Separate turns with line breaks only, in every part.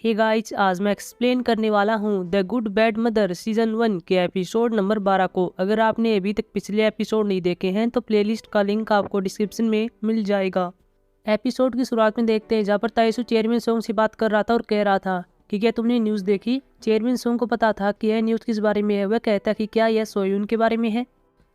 Hey guys, आज मैं explain करने वाला हूँ the good bad mother season 1 के एपिसोड नंबर 12 को। अगर आपने अभी तक पिछले एपिसोड नहीं देखे हैं तो प्लेलिस्ट का लिंक आपको डिस्क्रिप्शन में मिल जाएगा। एपिसोड की शुरुआत में देखते हैं जहाँ पर ताइसू चेयरमैन सोंग से बात कर रहा था और कह रहा था कि क्या तुमने न्यूज़ देखी। चेयरमैन सोंग को पता था कि यह न्यूज़ किस बारे में है। वह कहता कि क्या यह सोयून के बारे में है।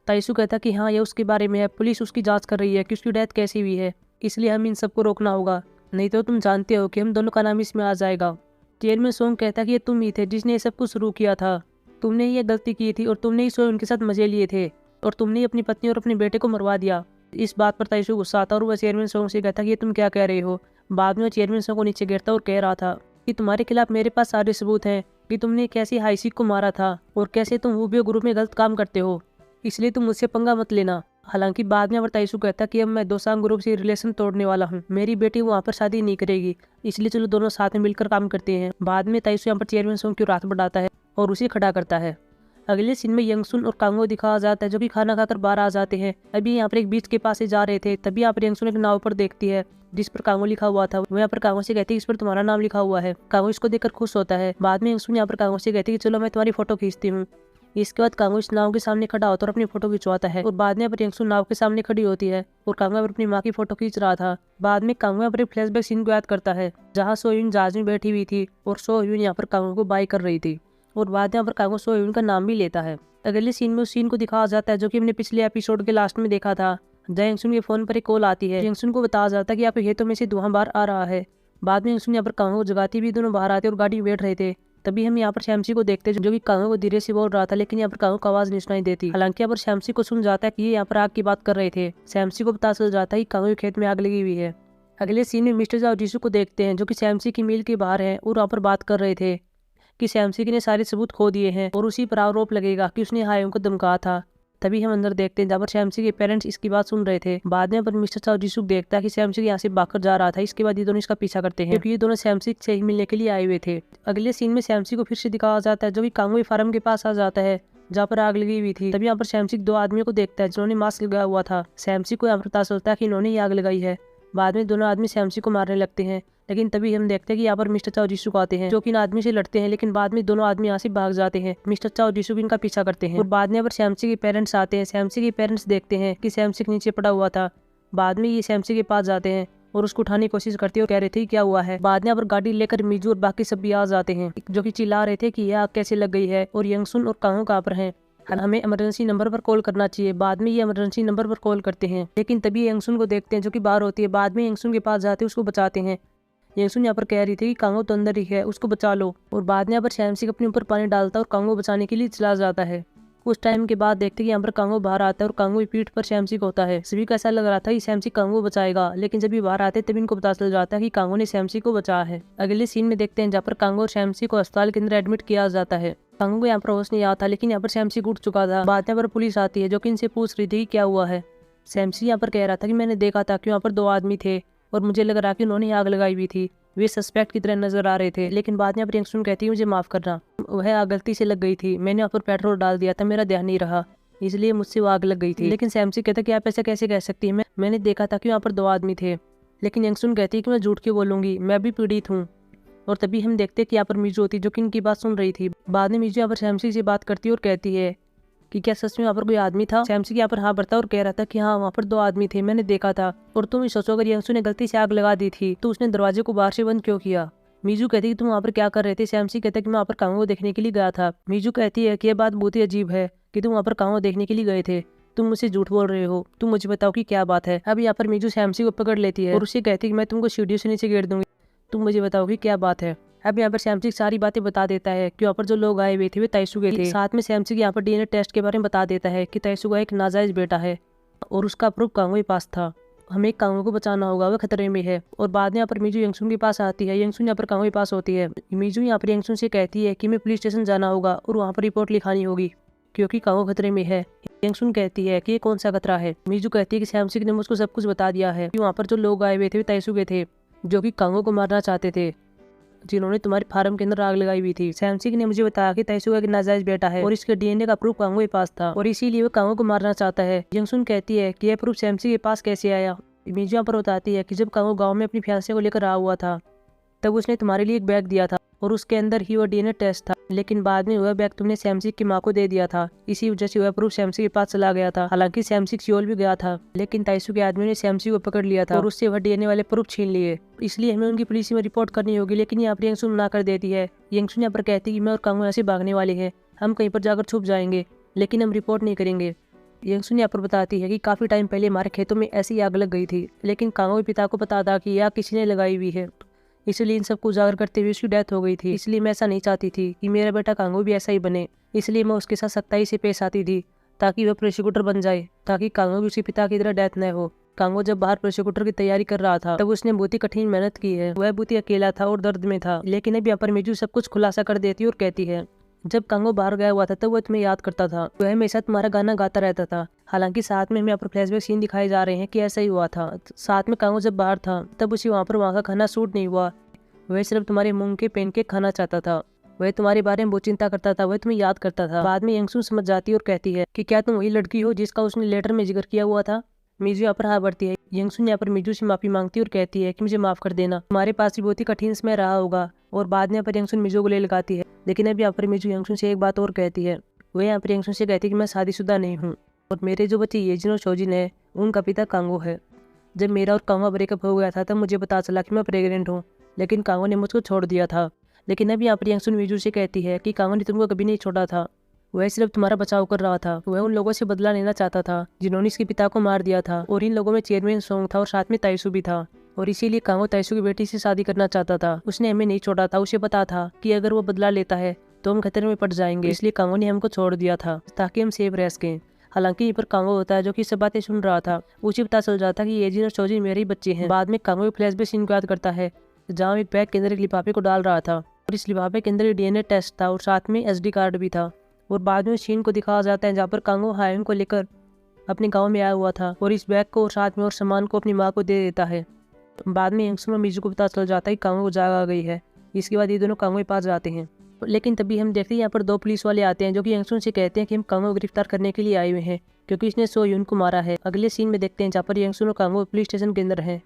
ताइसू कहता कि हाँ, यह उसके बारे में है। पुलिस उसकी जांच कर रही है कि उसकी डेथ कैसी हुई है, इसलिए हम इन सबको रोकना होगा, नहीं तो तुम जानते हो कि हम दोनों का नाम इसमें आ जाएगा। चेयरमैन सोंग कहता कि ये तुम ही थे जिसने ये सब कुछ शुरू किया था। तुमने ही ये गलती की थी और तुमने ही सोए उनके साथ मजे लिए थे और तुमने ही अपनी पत्नी और अपने बेटे को मरवा दिया। इस बात पर ताइसू गुस्सा आता और वह चेयरमैन सोंग से कहता कि ये तुम क्या कह रहे हो। बाद में वो चेयरमैन सोंग को नीचे गिरता और कह रहा था कि तुम्हारे खिलाफ मेरे पास सारे सबूत हैं कि तुमने कैसे हाईसिक को मारा था और कैसे तुम वो भी ग्रुप में गलत काम करते हो, इसलिए तुम मुझसे पंगा मत लेना। हालांकि बाद में ताइसू कहता कि अब मैं दोसांग ग्रुप से रिलेशन तोड़ने वाला हूँ, मेरी बेटी वहाँ पर शादी नहीं करेगी, इसलिए चलो दोनों साथ में मिलकर काम करते हैं। बाद में ताइसू यहाँ पर चेयरमैन सोंग की रात बढ़ाता है और उसे खड़ा करता है। अगले सीन में यंगसुन और कांगो दिखाया जाता है जो कि खाना खाकर बाहर आ जाते हैं। अभी यहाँ पर एक बीच के पास से जा रहे थे, तभी यहाँ पर यंगसुन एक नाव पर देखती है जिस पर कांगो लिखा हुआ था। वो यहाँ पर कांगो से कहती है इस पर तुम्हारा नाम लिखा हुआ है। कांगो इसको देखकर खुश होता है। बाद में यंगसुन यहाँ पर कांगो से कहती है कि चलो मैं तुम्हारी फोटो खींचती हूँ। इसके बाद कांगो इस नाव के सामने खड़ा होता है और अपनी फोटो खिंचवाता है और बाद में यंगसुन नाव के सामने खड़ी होती है और कांगो अपनी माँ की फोटो खींच रहा था। बाद में कांगो अपने फ्लैशबैक सीन को याद करता है जहाँ सोयून जहाज में बैठी हुई थी और सोयून यहाँ पर कांगो को बाय कर रही थी और बाद में यहाँ पर कांगो सोयून का नाम भी लेता है। अगले सीन में उस सीन को दिखाया जाता है जो कि हमने पिछले एपिसोड के लास्ट में देखा था। जहाँ यंगसुन के फोन पर एक कॉल आती है। यंगसुन को बताया जाता है कि यहाँ पे खेतों में से धुआं बाहर आ रहा है। बाद में यंगसुन यहाँ पर कांगो को जगाती भी दोनों बाहर आते और गाड़ी में बैठ रहे थे। तभी हम यहाँ पर शैमसी को देखते हैं जो कि कांगो को धीरे से बोल रहा था, लेकिन यहाँ पर कांगो को आवाज नहीं सुनाई देती। हालांकि यहाँ पर शैमसी को सुन जाता है कि ये यहाँ पर आग की बात कर रहे थे। शैमसी को पता चल जाता है कि कांगो के खेत में आग लगी हुई है। अगले सीन में मिस्टर जाओ जीसू को देखते हैं जो कि शैमसी की मील के बाहर है और वहाँ पर बात कर रहे थे कि शैमसी ने सारे सबूत खो दिए हैं और उसी पर आरोप लगेगा कि उसने हायों को धमकाया था। तभी हम अंदर देखते हैं जहाँ पर शैमसी के पेरेंट्स इसकी बात सुन रहे थे। बाद में पर मिस्टर चाओ जीसुक देखता है कि शैमसी यहाँ से भागकर जा रहा था। इसके बाद ये दोनों इसका पीछा करते हैं क्योंकि ये दोनों शैमसी से ही मिलने के लिए आए हुए थे। अगले सीन में शैमसी को फिर से दिखाया जाता है जो कि कांगो फार्म के पास आ जाता है जहाँ पर आग लगी हुई थी। तभी यहाँ पर शैमसी दो आदमियों को देखता है जिन्होंने मास्क लगाया हुआ था। शैमसी को यहाँ पर पता चलता है कि इन्होंने ही आग लगाई है। बाद में दोनों आदमी शैमसी को मारने लगते हैं, लेकिन तभी हम देखते हैं कि यहाँ पर मिस्टर चाओ जीसुक आते हैं जो कि इन आदमी से लड़ते हैं, लेकिन बाद में दोनों आदमी यहाँ से भाग जाते हैं। मिस्टर चाओ जीसुक इनका पीछा करते हैं और बाद में यहाँ पर शैमसी के पेरेंट्स आते हैं। शैमसी के पेरेंट्स देखते हैं कि शैमसी नीचे पड़ा हुआ था। बाद में ये शैमसी के पास जाते हैं और उसको उठाने की कोशिश करते हैं और कह रहे थे क्या हुआ है। बाद में यहाँ पर गाड़ी लेकर मिजू और बाकी सब भी आ जाते हैं जो कि चिल्ला रहे थे कि यह आग कैसे लग गई है और यंगसुन और कांगो कहाँ पर हैं, हमें इमरजेंसी नंबर पर कॉल करना चाहिए। बाद में ये इमरजेंसी नंबर पर कॉल करते हैं, लेकिन तभी यंगसुन को देखते हैं जो कि बाहर होती है। बाद में यंगसुन के पास जाते हैं, उसको बचाते हैं। यंगसुन यहाँ पर कह रही थी कि कांगो तो अंदर ही है, उसको बचा लो। और बाद में यहाँ पर शैमसी अपने ऊपर पानी डालता है और कांगो बचाने के लिए चला जाता है। कुछ टाइम के बाद देखते हैं यहाँ पर कांगो बाहर आता है और कांगो की पीठ पर शैमसी को होता है। सभी को ऐसा लग रहा था कि शैमसी कांगो बचाएगा, लेकिन जब भी बाहर आते तभी इनको पता चल जाता है कि कांगो ने शैमसी को बचाया है। अगले सीन में देखते हैं जहाँ पर कांगो और शैमसी को अस्पताल के अंदर एडमिट किया जाता है। कांगो को यहाँ पर होश नहीं आया था, लेकिन यहाँ पर शैमसी उठ चुका था। बाद में यहाँ पर पुलिस आती है जो कि इनसे पूछ रही थी कि क्या हुआ है। शैमसी यहाँ पर कह रहा था कि मैंने देखा था कि यहाँ पर दो आदमी थे और मुझे लग रहा कि उन्होंने आग लगाई हुई थी, वे सस्पेक्ट की तरह नजर आ रहे थे। लेकिन बाद में यहाँ पर यंगसुन कहती है मुझे माफ करना, वह आग गलती से लग गई थी, मैंने यहाँ पर पेट्रोल डाल दिया था, मेरा ध्यान नहीं रहा, इसलिए मुझसे वो आग लग गई थी। लेकिन शैमसी कहता कि आप ऐसा कैसे कह सकती है, मैंने देखा था कि यहाँ पर दो आदमी थे। लेकिन यंगसुन कहती है कि मैं झूठ क्यों बोलूंगी, मैं भी पीड़ित हूँ। और तभी हम देखते हैं कि यहाँ पर मिजू होती है जो कि इनकी बात सुन रही थी। बाद में मिजू यहाँ पर शैमसी से बात करती है और कहती है कि क्या सच में यहाँ पर कोई आदमी था। शैमसी यहाँ पर हाँ भरता और कह रहा था कि हाँ वहाँ पर दो आदमी थे, मैंने देखा था। और तुम ही सोचो अगर यंगसुन ने गलती से आग लगा दी थी तो उसने दरवाजे को बाहर से बंद क्यों किया। मिजू कहती है कि तुम वहाँ पर क्या कर रहे थे। शैमसी कहता है कि मैं वहाँ पर कांगो को देखने के लिए गया था। मिजू कहती है कि यह बात बहुत ही अजीब है कि तुम वहाँ पर कांगो देखने के लिए गए थे, तुम मुझसे झूठ बोल रहे हो, तुम मुझे बताओ कि क्या बात है। अब यहाँ पर मिजू शैमसी को पकड़ लेती है और उसे कहती है कि मैं तुमको सीढ़ियों से नीचे गिर दूंगी, तुम मुझे बताओ कि क्या बात है। अब यहाँ पर शैमसी सारी बातें बता देता है कि यहाँ पर जो लोग आए हुए थे वे ताइसू के थे। साथ में शैमसी यहाँ पर डीएनए टेस्ट के बारे में बता देता है कि ताइसू का एक नाजायज बेटा है और उसका प्रूफ कांगो के पास था, हमें कांगो को बचाना होगा, वह खतरे में है। और बाद में यहाँ पर मिजू यंगसुन के पास आती है, यंगसुन यहाँ पर कांगो के पास होती है। मिजू यहाँ पर यंगसुन से कहती है कि मैं पुलिस स्टेशन जाना होगा और वहाँ पर रिपोर्ट लिखानी होगी क्योंकि कांगो खतरे में है। यंगसुन कहती है कि ये कौन सा खतरा है। मिजू कहती है कि शैमसी ने मुझको सब कुछ बता दिया है कि वहाँ पर जो लोग आए हुए थे वे ताइसू के थे जो कि कांगो को मारना चाहते थे, जिन्होंने तुम्हारे फार्म के अंदर आग लगाई हुई थी। शैमसी ने मुझे बताया कि ताइसू का एक नाजायज बेटा है और इसके डीएनए का प्रूफ कांगो के पास था और इसीलिए वो कांगो को मारना चाहता है। यंगसुन कहती है कि यह प्रूफ शैमसी के पास कैसे आया। मिजू यहाँ पर बताती है कि जब कांगो गाँव में अपनी फियांसे को लेकर आया हुआ था तब उसने तुम्हारे लिए एक बैग दिया था और उसके अंदर ही वो डीएनए टेस्ट था, लेकिन बाद में वह बैग तुमने सैमसी की माँ को दे दिया था। इसी वजह से वह प्रूफ सैमसी के पास चला गया था। हालांकि सैमसी सियोल भी गया था, लेकिन ताइसू के आदमी ने सैमसी को पकड़ लिया था और उससे वह डीएनए वाले प्रूफ छीन लिए। इसलिए हमें उनकी पुलिस में रिपोर्ट करनी होगी, लेकिन यहाँ पर यंगसुन मना कर देती है। यंगसुन यहाँ पर कहती है कि मैं और कांगो यहाँ से भागने वाले हैं, हम कहीं पर जाकर छुप जाएंगे, लेकिन हम रिपोर्ट नहीं करेंगे। यंगसुन यहाँ पर बताती है कि काफी टाइम पहले हमारे खेतों में ऐसी आग लग गई थी, लेकिन कांगो के पिता को पता था कि यह किसी ने लगाई हुई है, इसलिए इन सबको उजागर करते हुए उसकी डेथ हो गई थी। इसलिए मैं ऐसा नहीं चाहती थी कि मेरा बेटा कांगो भी ऐसा ही बने, इसलिए मैं उसके साथ सख्ताई से पेश आती थी ताकि वह प्रोसिक्यूटर बन जाए, ताकि कांगो भी उसके पिता की तरह डेथ न हो। कांगो जब बाहर प्रोसिक्यूटर की तैयारी कर रहा था तब उसने बहुत ही कठिन मेहनत की है। वह बहुत ही अकेला था और दर्द में था, लेकिन अभी यहाँ पर मिजू सब कुछ खुलासा कर देती और कहती है जब कांगो बाहर गया हुआ था तब वह तुम्हें याद करता था, वह हमेशा तुम्हारा गाना गाता रहता था। हालांकि साथ में हमें यहाँ पर फ्लैशबैक सीन दिखाए जा रहे हैं कि ऐसा ही हुआ था। साथ में कांगो जब बाहर था तब उसे वहाँ का खाना सूट नहीं हुआ, वह सिर्फ तुम्हारे मूंग के पेन के खाना चाहता था। वह तुम्हारे बारे में बहुत चिंता करता था, वह तुम्हें याद करता था। बाद में यंगसुन समझ जाती और कहती है कि क्या तुम वही लड़की हो जिसका उसने लेटर में जिक्र किया हुआ था। मिजू यहाँ पर हाँ बढ़ती है। यंगसुन यहाँ पर मिजू से माफी मांगती और कहती है कि मुझे माफ कर देना, तुम्हारे पास भी बहुत ही कठिन समय रहा होगा। और बाद में यहाँ पर यंगसुन मिजू को ले लगाती है, लेकिन अभी यहाँ पर मिजू यंगसुन से एक बात और कहती है। वह यहाँ पर यंगसुन से कहती है कि मैं शादीशुदा नहीं हूँ और मेरे जो बच्चे येजिन और शोजिन है उनका पिता कांगो है। जब मेरा और कांगो ब्रेकअप हो गया था तब मुझे पता चला कि मैं प्रेग्नेंट हूँ, लेकिन कांगो ने मुझको छोड़ दिया था। लेकिन अब यहाँ पर यंगसुन मिजू से कहती है कि कांगो ने तुमको कभी नहीं छोड़ा था, वह सिर्फ तुम्हारा बचाव कर रहा था। वह उन लोगों से बदला लेना चाहता था जिन्होंने इसके पिता को मार दिया था, और इन लोगों में चेयरमैन सोंग था और साथ में ताइसू भी था, और इसीलिए कांगो ताइसू की बेटी से शादी करना चाहता था। उसने हमें नहीं छोड़ा था, उसे पता था कि अगर वो बदला लेता है तो हम खतरे में पड़ जाएंगे, इसलिए कांगो ने हमको छोड़ दिया था ताकि हम सेफ रह सकें। हालांकि यहाँ पर कांगो होता है जो कि सब बातें सुन रहा था, उसे पता चल जाता कि येजिन और शोजिन मेरे ही बच्चे हैं। बाद में कांगो फ्लैशबैक सीन को याद करता है जहाँ एक बैग के अंदर एक लिफाफे को डाल रहा था और इस लिफाफे के अंदर डीएनए टेस्ट था और साथ में एसडी कार्ड भी था। और बाद में सीन को दिखाया जाता है जहाँ पर कांगो हायम को लेकर अपने गांव में आया हुआ था और इस बैग को और साथ में और सामान को अपनी माँ को दे देता है। बाद में यंगसुन और मिजू को पता चल जाता है कि कांगो को जाग आ गई है। इसके बाद ये दोनों कांगो के पास जाते हैं, लेकिन तभी हम देखते हैं यहाँ पर दो पुलिस वाले आते हैं जो कि यंगसुन से कहते हैं कि हम कांगो को गिरफ्तार करने के लिए आए हुए हैं क्योंकि इसने सो यून को मारा है। अगले सीन में देखते हैं जहाँ पर यंगसुन और कांगो पुलिस स्टेशन के अंदर है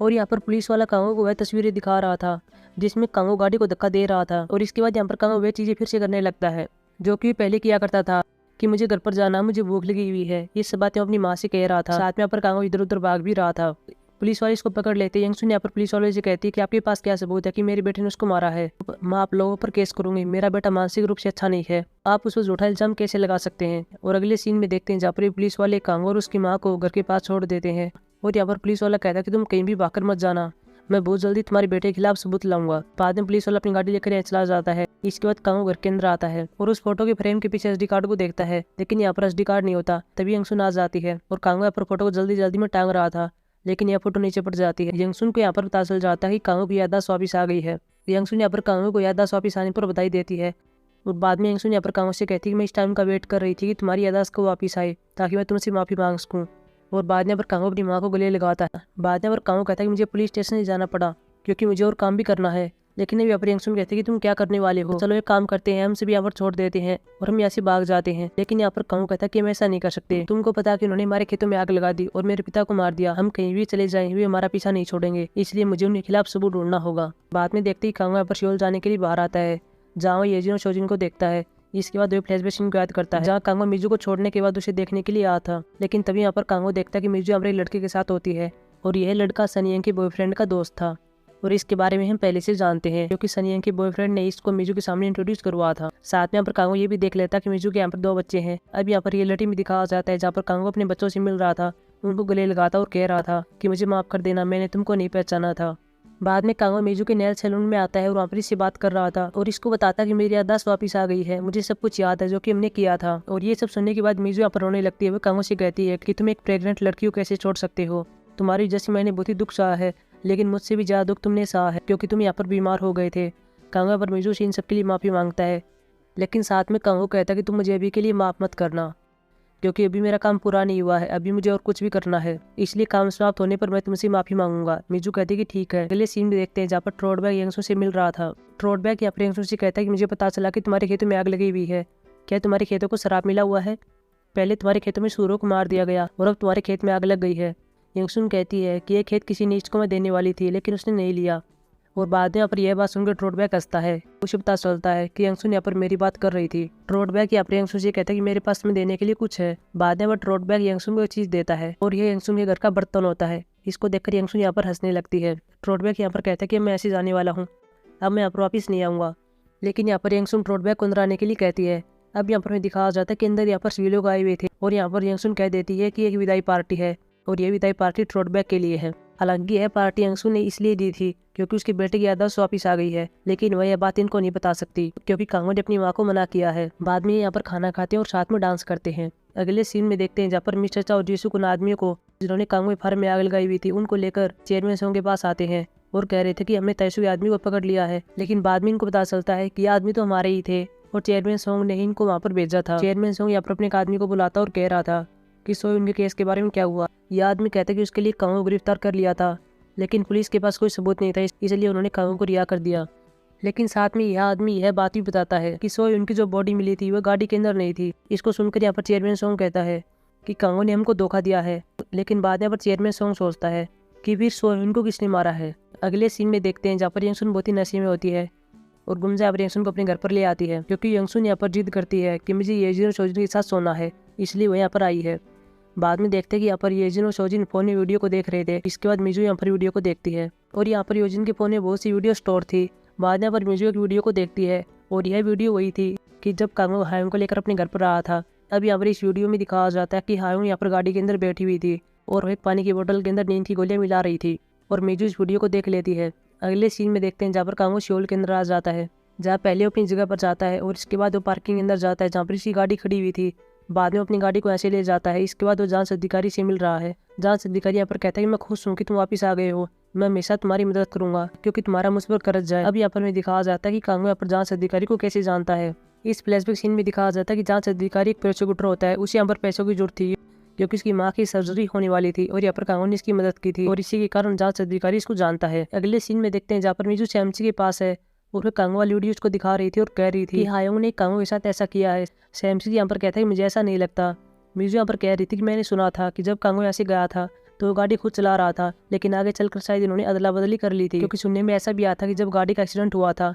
और यहाँ पर पुलिस वाला कांगो को वह तस्वीरें दिखा रहा था जिसमें कांगो गाड़ी को धक्का दे रहा था। और इसके बाद यहाँ पर कांगो वह चीजें फिर से करने लगता है जो कि पहले किया करता था कि मुझे घर पर जाना, मुझे भूख लगी हुई है। ये सब बातें अपनी माँ से कह रहा था। साथ में यहाँ पर कांगो इधर उधर भाग भी रहा था। पुलिस वाले इसको पकड़ लेते। यंगसुन यहाँ पर पुलिस वाले से कहती है कि आपके पास क्या सबूत है कि मेरे बेटे ने उसको मारा है। मैं आप लोगों पर केस करूंगी, मेरा बेटा मानसिक रूप से अच्छा नहीं है, आप उस पर झूठा इल्जाम कैसे लगा सकते हैं। और अगले सीन में देखते हैं जहाँ पर पुलिस वाले कांगो और उसकी माँ को घर के पास छोड़ देते हैं और यहाँ पर पुलिस वाला कहता है कि तुम कहीं भी भागकर मत जाना, मैं बहुत जल्दी तुम्हारे बेटे के खिलाफ सबूत लाऊंगा। बाद में पुलिस वाला अपनी गाड़ी लेकर यहाँ चला जाता है। इसके बाद कांगो घर के अंदर आता है और उस फोटो के फ्रेम के पीछे एसडी कार्ड को देखता है, लेकिन यहाँ पर एसडी कार्ड नहीं होता। तभी यंगसुन आ जाती है और कांगो यहाँ पर फोटो को जल्दी जल्दी में टांग रहा था, लेकिन यह फोटो नीचे पड़ जाती है। यंगसुन को यहाँ पर पता चल जाता है कि कांगो की याददाश्त वापिस आ गई है। यंगसुन यहाँ पर कांगो को याददाश्त वापिस आने पर बधाई देती है और बाद में यंगसुन यहाँ पर कांगो से कहती है कि मैं इस टाइम का वेट कर रही थी कि तुम्हारी याददाश्त को वापिस आए ताकि मैं तुमसे माफी मांग सकूँ। और बाद में पर कांगो अपनी माँ को गले लगाता है। बाद में पर कांगो कहता है कि मुझे पुलिस स्टेशन जाना पड़ा क्योंकि मुझे और काम भी करना है, लेकिन अभी यहाँ पर यंगसुन कहते हैं कि तुम क्या करने वाले हो, चलो एक काम करते हैं, हम सभी यहाँ पर छोड़ देते हैं और हम यहाँ से भाग जाते हैं। लेकिन यहाँ पर कांगो कहता है कि हम ऐसा नहीं कर सकते, तुमको पता है कि उन्होंने हमारे खेतों में आग लगा दी और मेरे पिता को मार दिया, हम कहीं भी चले जाएं वे हमारा पीछा नहीं छोड़ेंगे, इसलिए मुझे उनके खिलाफ सबूत ढूंढना होगा। बाद में देखते ही कांगो यहाँ पर सियोल जाने के लिए बाहर आता है जहाँ वो येजिन और शोजिन को देखता है। इसके बाद वो फ्लैशबैक सीन को याद करता है जहाँ कांगो मिजू को छोड़ने के बाद उसे देखने के लिए आया था, लेकिन तभी यहाँ पर कांगो देखता है कि मिजू हमारे लड़के के साथ होती है और यह लड़का सनियंग के बॉयफ्रेंड का दोस्त था। और इसके बारे में हम पहले से जानते हैं क्योंकि सनियंग के बॉयफ्रेंड ने इसको मिजू के सामने इंट्रोड्यूस करवाया था। साथ में यहाँ पर कांगो ये भी देख लेता कि मिजू के यहाँ पर 2 बच्चे हैं। अब यहाँ पर रियलिटी में दिखाया जाता है जहाँ पर कांगो अपने बच्चों से मिल रहा था, उनको गले लगाता और कह रहा था कि मुझे माफ कर देना, मैंने तुमको नहीं पहचाना था। बाद में कांगो मिजू के नेल सैलून में आता है और वहाँ पर इससे बात कर रहा था और इसको बताता कि मेरी याददाश्त वापस आ गई है, मुझे सब कुछ याद है जो कि हमने किया था। और ये सब सुनने के बाद मिजू यहाँ पर रोने लगती है। वो कांगो से कहती है कि तुम एक प्रेग्नेंट लड़की को कैसे छोड़ सकते हो, तुम्हारी वजह से मैंने बहुत ही दुख सहा है, लेकिन मुझसे भी ज्यादा दुख तुमने सहा है क्योंकि तुम यहाँ पर बीमार हो गए थे। कांगो पर मिजू से इन सबके लिए माफी मांगता है, लेकिन साथ में कांगो कहता है कि तुम मुझे अभी के लिए माफ मत करना क्योंकि अभी मेरा काम पूरा नहीं हुआ है, अभी मुझे और कुछ भी करना है, इसलिए काम समाप्त होने पर मैं तुमसे माफी मांगूंगा। मिजू कहती है कि ठीक है। अगले सीन में देखते हैं जहाँ पर ट्रोडबैग यंगसुन से मिल रहा था। ट्रोडबैग यहाँ पर यंगसुन से कहता है कि मुझे पता चला कि तुम्हारे खेतों में आग लगी हुई है, क्या तुम्हारे खेतों को शराब मिला हुआ है? पहले तुम्हारे खेतों में सूरों को मार दिया गया और अब तुम्हारे खेत में आग लग गई है। यंगसुन कहती है कि यह खेत किसी नीच को मैं देने वाली थी लेकिन उसने नहीं लिया और बाद में यहाँ पर यह बात सुनकर ट्रोटबैक हंसता है। उसे पता चलता है कि यंगसुन यहाँ पर मेरी बात कर रही थी। ट्रोटबैक यहाँ पर यंगसुन से कहता है कि मेरे पास में देने के लिए कुछ है। बाद में वह ट्रोटबैक यंगसुन को एक चीज देता है और यह यंगसुन के घर का बर्तन होता है। इसको देखकर यंगसुन यहाँ पर हंसने लगती है। ट्रोटबैक यहाँ पर कहता है कि मैं ऐसे जाने वाला हूँ, अब मैं यहाँ पर वापिस नहीं आऊँगा। लेकिन यहाँ पर यंगसुन ट्रोटबैक को अंदर आने के लिए कहती है। अब यहाँ पर हमें दिखाया जाता है कि अंदर यहाँ पर सभी लोग आए हुए थे और यहाँ पर यंगसुन कह देती है कि एक विदाई पार्टी है और ये विदाई पार्टी ट्रोटबैक के लिए है। हालांकि यह पार्टी यंगसुन ने इसलिए दी थी क्योंकि उसके बेटे की याददाश्त वापिस आ गई है, लेकिन वह यह बात इनको नहीं बता सकती क्योंकि कांगो ने अपनी माँ को मना किया है। बाद में यहाँ पर खाना खाते हैं और साथ में डांस करते हैं। अगले सीन में देखते हैं जहाँ पर मिस्टर चा और जीसू उन आदमियों को जिन्होंने कांगो फार्म में आग लगाई हुई थी उनको लेकर चेयरमैन सोंग के पास आते हैं और कह रहे थे कि हमने तैसू आदमी को पकड़ लिया है। लेकिन बाद में इनको पता चलता है कि ये आदमी तो हमारे ही थे और चेयरमैन सोंग ने इनको वहाँ पर भेजा था। चेयरमैन सोंग यहाँ पर अपने एक आदमी को बुलाता और कह रहा था कि सोई उनके केस के बारे में क्या हुआ। यह आदमी कहता कि उसके लिए कांगो गिरफ्तार कर लिया था, लेकिन पुलिस के पास कोई सबूत नहीं था, इसलिए उन्होंने कांगो को रिहा कर दिया। लेकिन साथ में यह आदमी यह बात भी बताता है कि सोई उनकी जो बॉडी मिली थी वह गाड़ी के अंदर नहीं थी। इसको सुनकर यहाँ पर चेयरमैन सोंग कहता है कि कांगो ने हमको धोखा दिया है। लेकिन बाद में यहाँ पर चेयरमैन सोंग सोचता है कि फिर सोई उनको किसने मारा है। अगले सीन में देखते हैं जहाँ पर यंगसुन बहुत ही नशे में होती है और गुमजा यहाँ पर यंगसुन को अपने घर पर ले आती है क्योंकि यंगसुन यहाँ पर जिद करती है कि मुझे येजिन और शोजिन के साथ सोना है, इसलिए वो यहाँ पर आई है। बाद में देखते हैं कि यहाँ पर येजिन और शोजिन फोन में वीडियो को देख रहे थे। इसके बाद मिजू यहाँ पर वीडियो को देखती है और यहाँ पर योजिन के फोन में बहुत सी वीडियो स्टोर थी। बाद में यहाँ पर मिजू एक वीडियो को देखती है और यह वीडियो वही थी कि जब कांगो हायोंग को लेकर अपने घर पर रहा था। अब यहाँ पर इस वीडियो में दिखाया जाता है कि हायोंग यहाँ पर गाड़ी के अंदर बैठी हुई थी और वह पानी की बोतल के अंदर नींद की गोलियां मिला रही थी और मिजू इस वीडियो को देख लेती है। अगले सीन में देखते हैं जहाँ पर कांगो सियोल के अंदर आ जाता है, जहाँ पहले अपनी जगह पर जाता है और इसके बाद वो पार्किंग के अंदर जाता है जहाँ पर इसकी गाड़ी खड़ी हुई थी। बाद में अपनी गाड़ी को ऐसे ले जाता है। इसके बाद वो जांच अधिकारी से मिल रहा है। जांच अधिकारी यहाँ पर कहता है कि मैं खुश हूँ कि तुम वापस आ गए हो, मैं हमेशा तुम्हारी मदद करूंगा क्योंकि तुम्हारा मुझ पर कर्ज जाए। अब यहाँ पर हमें दिखाया जाता है कि कांगो यहाँ पर जांच अधिकारी को कैसे जानता है। इस फ्लैशबैक सीन में दिखाया जाता है कि जांच अधिकारी एक प्रोसिक्यूटर होता है, उसे यहाँ पर पैसों की जरूरत थी क्योंकि उसकी माँ की सर्जरी होने वाली थी और यहाँ पर कांगो ने इसकी मदद की थी और इसी के कारण जांच अधिकारी इसको जानता है। अगले सीन में देखते हैं जहाँ पर मिजू सैमसी के पास है और फिर कांगो वाली वीडियो उसको दिखा रही थी और कह रही थी कि हायोंग ने कांगो के साथ ऐसा किया है। सैमसी यहाँ पर कहता है कि मुझे ऐसा नहीं लगता। मिजू यहाँ पर कह रही थी कि मैंने सुना था कि जब कांगो यहाँ से गया था तो वो गाड़ी खुद चला रहा था, लेकिन आगे चलकर शायद इन्होंने अदला बदली कर ली थी क्योंकि सुनने में ऐसा भी आया था कि जब गाड़ी का एक्सीडेंट हुआ था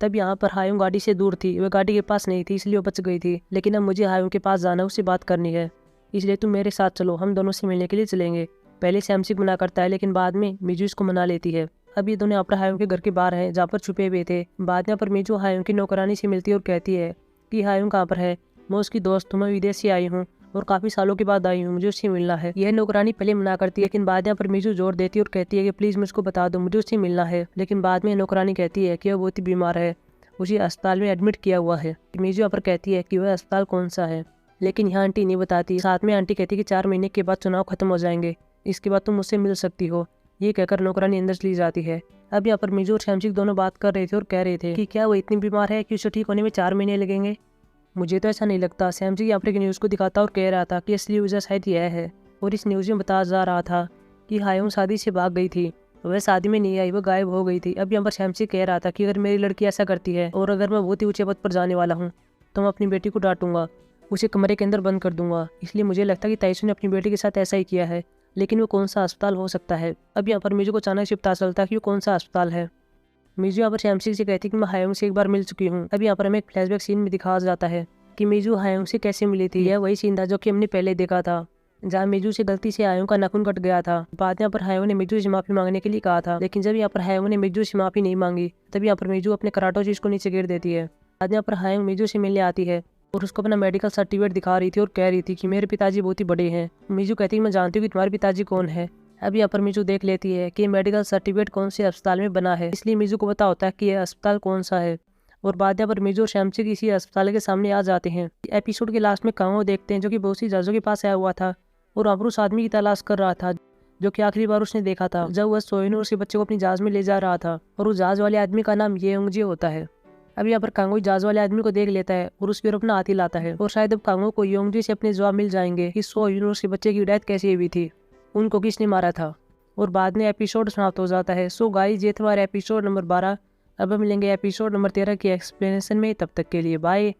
तब यहाँ पर हायोंग गाड़ी से दूर थी, वह गाड़ी के पास नहीं थी, इसलिए वो बच गई थी। लेकिन अब मुझे हायोंग के पास जाना है, उससे बात करनी है, इसलिए तुम मेरे साथ चलो, हम दोनों से मिलने के लिए चलेंगे। पहले सैमसी मना करता है लेकिन बाद में मिजू इसको मना लेती है। अब ये दोनों अपना हायोंग के घर के बाहर हैं जहाँ पर छुपे हुए थे। बाद में पर मिजू हायोंग की नौकरानी से मिलती है और कहती है कि हायोंग कहाँ पर है, मैं उसकी दोस्त हूँ, मैं विदेश से आई हूँ और काफी सालों के बाद आई हूँ, मुझे उससे मिलना है। यह नौकरानी पहले मना करती है लेकिन बाद में पर मिजू जोर देती है और कहती है कि प्लीज मुझको बता दो, मुझे उससे मिलना है। लेकिन बाद में नौकरानी कहती है कि वह बहुत ही बीमार है, उसे अस्पताल में एडमिट किया हुआ है। मिजू यहाँ पर कहती है कि वह अस्पताल कौन सा है, लेकिन यहाँ आंटी नहीं बताती। साथ में आंटी कहती है कि 4 महीने के बाद चुनाव खत्म हो जाएंगे, इसके बाद तुम मुझसे मिल सकती हो। ये कहकर नौकरानी अंदर चली जाती है। अब यहाँ पर मिजू और सैमसी दोनों बात कर रहे थे और कह रहे थे कि क्या वो इतनी बीमार है कि उसे ठीक होने में 4 महीने लगेंगे। मुझे तो ऐसा नहीं लगता। सैमसी यहाँ पर एक न्यूज़ को दिखाता और कह रहा था कि असली वजह शायद यह है और इस न्यूज़ में बताया जा रहा था कि हायोंग शादी से भाग गई थी, वह शादी में नहीं आई, वह गायब हो गई थी। अब यहाँ पर सैमसी कह रहा था कि अगर मेरी लड़की ऐसा करती है और अगर मैं बहुत ही ऊंचे पद पर जाने वाला हूँ तो मैं अपनी बेटी को डांटूंगा, उसे कमरे के अंदर बंद कर दूंगा। इसलिए मुझे लगता है कि ताइसू ने अपनी बेटी के साथ ऐसा ही किया है, लेकिन वो कौन सा अस्पताल हो सकता है। अब यहाँ पर मिजू को अचानक से पता चलता है कि वो कौन सा अस्पताल है। मिजू यहाँ पर सैमसी से कहती कि मैं हायोंग से एक बार मिल चुकी हूँ। अब यहाँ पर हमें एक फ्लैशबैक सीन में दिखाया जाता है कि मिजू हायोंग से कैसे मिली थी। यह वही सीन था जो कि हमने पहले देखा था, जहाँ मिजू से गलती से हायोंग का नाखून कट गया था। बाद में यहाँ पर हायोंग ने मिजू से माफी मांगने के लिए कहा था, लेकिन जब यहाँ पर हायोंग ने मिजू से माफी नहीं मांगी तब यहाँ पर मिजू अपने कराटो चीज को नीचे गिर देती है। बाद में यहाँ पर हायोंग मिजू से मिलने आती है और उसको अपना मेडिकल सर्टिफिकेट दिखा रही थी और कह रही थी कि मेरे पिताजी बहुत ही बड़े हैं। मिजू कहती है मैं जानती हूँ कि तुम्हारे पिताजी कौन है। अब यहाँ पर मिजू देख लेती है कि मेडिकल सर्टिफिकेट कौन से अस्पताल में बना है, इसलिए मिजू को पता होता है कि यह अस्पताल कौन सा है। और बाद में पर मिजू और सैमसी किसी अस्पताल के सामने आ जाते हैं। एपिसोड के लास्ट में कांगो देखते हैं जो कि बहुत सी जहाजों के पास आया हुआ था और वहाँ पर उस आदमी की तलाश कर रहा था जो कि आखिरी बार उसने देखा था जब वह सोइनो और उसके बच्चे को अपनी जहाज में ले जा रहा था, और उस जहाज वाले आदमी का नाम येयोंगजे होता है। अब यहाँ पर कांगो जहाज वाले आदमी को देख लेता है और उसकी ओर अपना हाथ हिलाता है और शायद अब कांगो को येयोंगजे से अपने जवाब मिल जाएंगे कि सोइनो और उसके बच्चे की डेथ कैसे हुई थी, उनको किसने मारा था। और बाद में एपिसोड समाप्त हो जाता है। सो गाइस, ये था हमारा एपिसोड नंबर 12। अब हम मिलेंगे एपिसोड नंबर 13 की एक्सप्लेनेशन में। तब तक के लिए बाय।